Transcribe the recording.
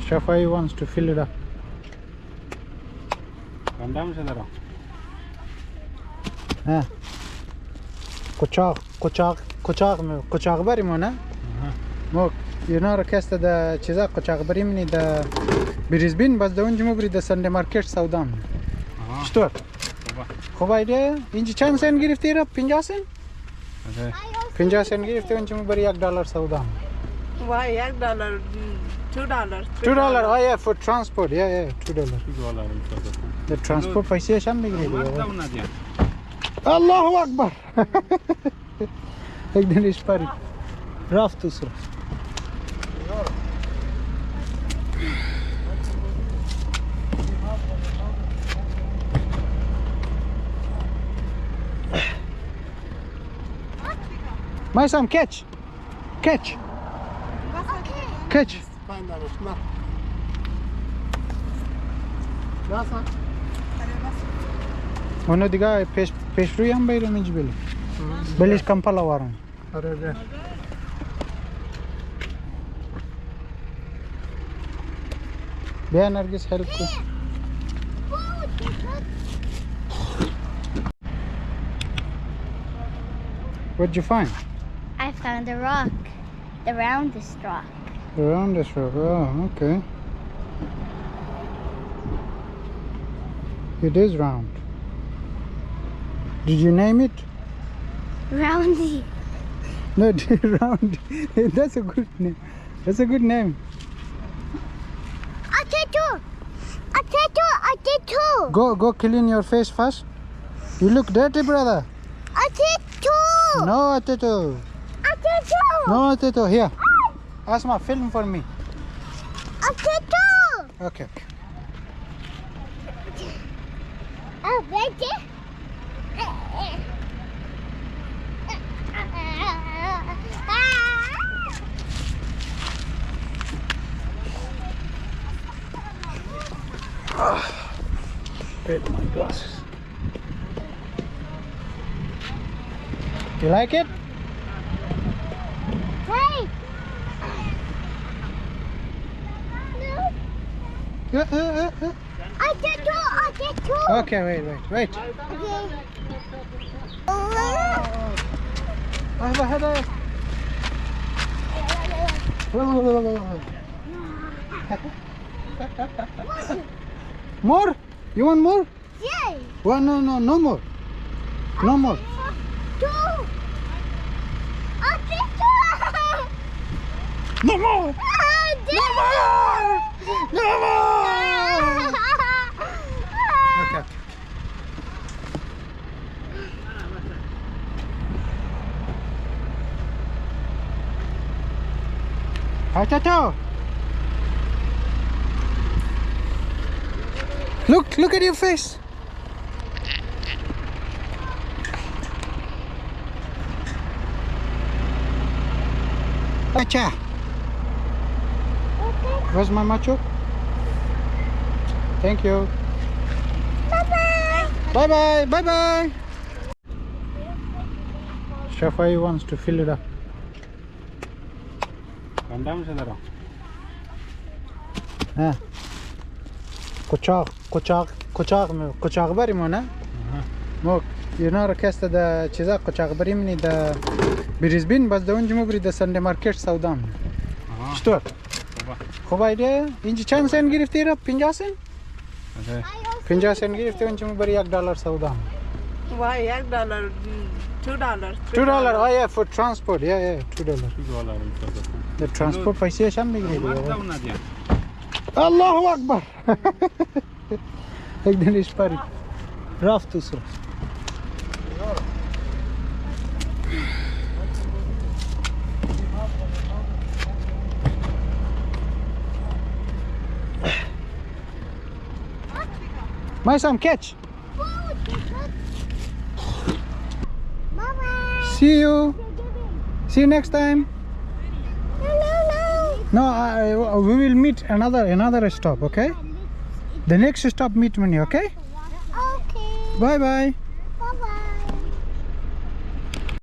Shafai wants to fill it up. ها قچاق بریم نه ما اینا رو کست دا چیزا قچاق بریم نی دا بریزبین باز دا اونجا مبری دا سنده مارکت سودا می چطور؟ خوب ایده؟ اینجا چند سن گرفتی را؟ 50 سن؟ 50 سن گرفتی اونجا مبری $1 سودا می Why $1? $2. $2 oh yeah for transport yeah $2 the transport पैसे शाम निकले Allahu Akbar एक दिन इस पर राफ दूसरा My son catch Onu diga peşruyam bayram inci beli. Beliş kampala varım. Arada. Beyan herkes help ko. What'd you find? I found a rock. The roundest rock. The roundest rock. Oh, okay. It is round. Did you name it? Roundy. No, round. That's a good name. That's a good name. I did too. Go clean your face first. You look dirty, brother. I did too. No, Atito. No, Atito. Here. Asmah, film for me. I did too. Okay. Oh, ready? Get my glasses. You like it? Hey. No. I did too. Okay, wait. More? You want more? Yay. One, no more. No more. Two. I did two. No more. I did. No more. Okay. Atato. Look at your face. Acha. Where's my macho? Thank you. Bye-bye. Shafai wants to fill it up. ها قچاق بریم نه ما اینا رو کست دا چیزا قچاق بریم نی دا بریزبین باز دا اونجا مبری دا سنده مارکت سودا می چطور؟ خوب ایده؟ اینجا چند سن گرفتی را؟ 50 سن؟ 50 سن گرفتی اونجا مبری $1 سودا می Why $1? $2. $2 oh yeah for transport yeah $2 the transport पैसे शाम निकले Allahu Akbar एक दिन इस पर Ralph दूसरा My son catch. See you next time. No, we will meet another stop, okay? The next stop meet me, okay? Okay. Bye.